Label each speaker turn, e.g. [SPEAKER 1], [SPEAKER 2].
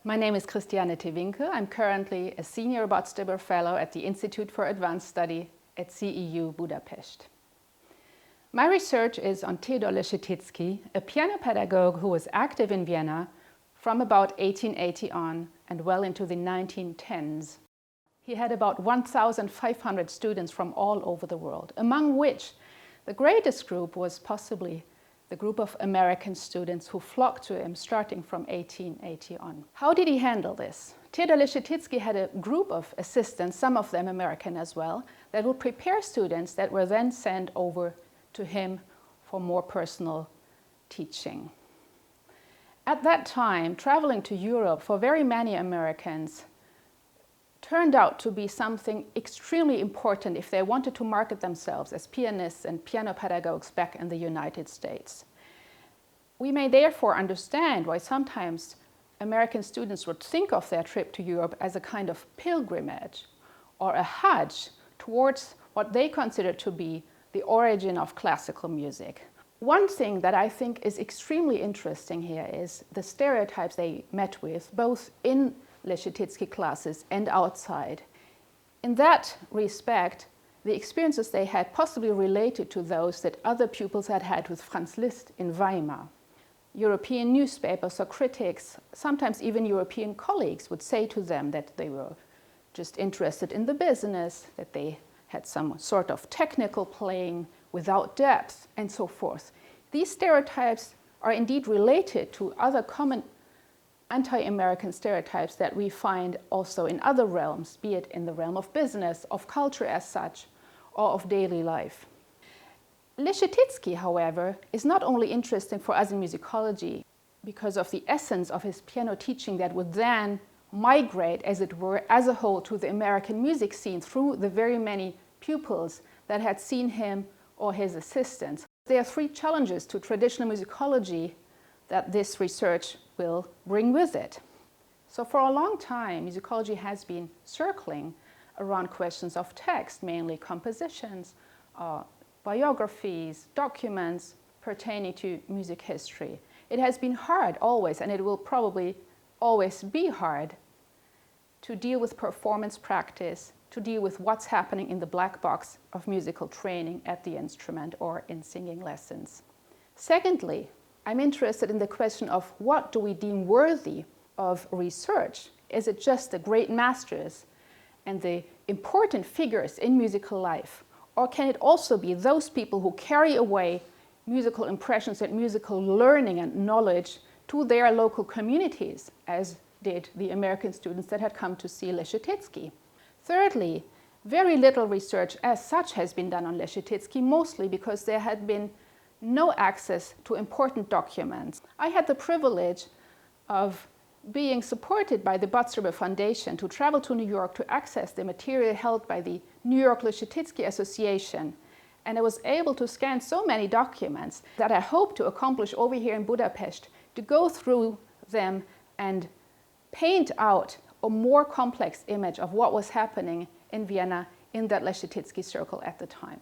[SPEAKER 1] My name is Christiane Tewinkel. I'm currently a senior Botstiber Fellow at the Institute for Advanced Study at CEU Budapest. My research is on Theodor Leschetizky, a piano pedagogue who was active in Vienna from about 1880 on and well into the 1910s. He had about 1,500 students from all over the world, among which the greatest group was possibly the group of American students who flocked to him starting from 1880 on. How did he handle this? Theodor Leschetizky had a group of assistants, some of them American as well, that would prepare students that were then sent over to him for more personal teaching. At that time, traveling to Europe for very many Americans turned out to be something extremely important if they wanted to market themselves as pianists and piano pedagogues back in the United States. We may therefore understand why sometimes American students would think of their trip to Europe as a kind of pilgrimage or a hajj towards what they consider to be the origin of classical music. One thing that I think is extremely interesting here is the stereotypes they met with, both in Leschetizky classes and outside. In that respect, the experiences they had possibly related to those that other pupils had had with Franz Liszt in Weimar. European newspapers or critics, sometimes even European colleagues, would say to them that they were just interested in the business, that they had some sort of technical playing without depth, and so forth. These stereotypes are indeed related to other common anti-American stereotypes that we find also in other realms, be it in the realm of business, of culture as such, or of daily life. Leschetizky, however, is not only interesting for us in musicology because of the essence of his piano teaching that would then migrate, as it were, as a whole to the American music scene through the very many pupils that had seen him or his assistants. There are three challenges to traditional musicology that this research will bring with it. So for a long time, musicology has been circling around questions of text, mainly compositions, biographies, documents pertaining to music history. It has been hard always, and it will probably always be hard, to deal with performance practice, to deal with what's happening in the black box of musical training at the instrument or in singing lessons. Secondly, I'm interested in the question of what do we deem worthy of research? Is it just the great masters and the important figures in musical life? Or can it also be those people who carry away musical impressions and musical learning and knowledge to their local communities, as did the American students that had come to see Leschetizky? Thirdly, very little research as such has been done on Leschetizky, mostly because there had been no access to important documents. I had the privilege of being supported by the Botstiber Foundation to travel to New York to access the material held by the New York Leschetizky Association. And I was able to scan so many documents that I hope to accomplish over here in Budapest, to go through them and paint out a more complex image of what was happening in Vienna in that Leschetizky circle at the time.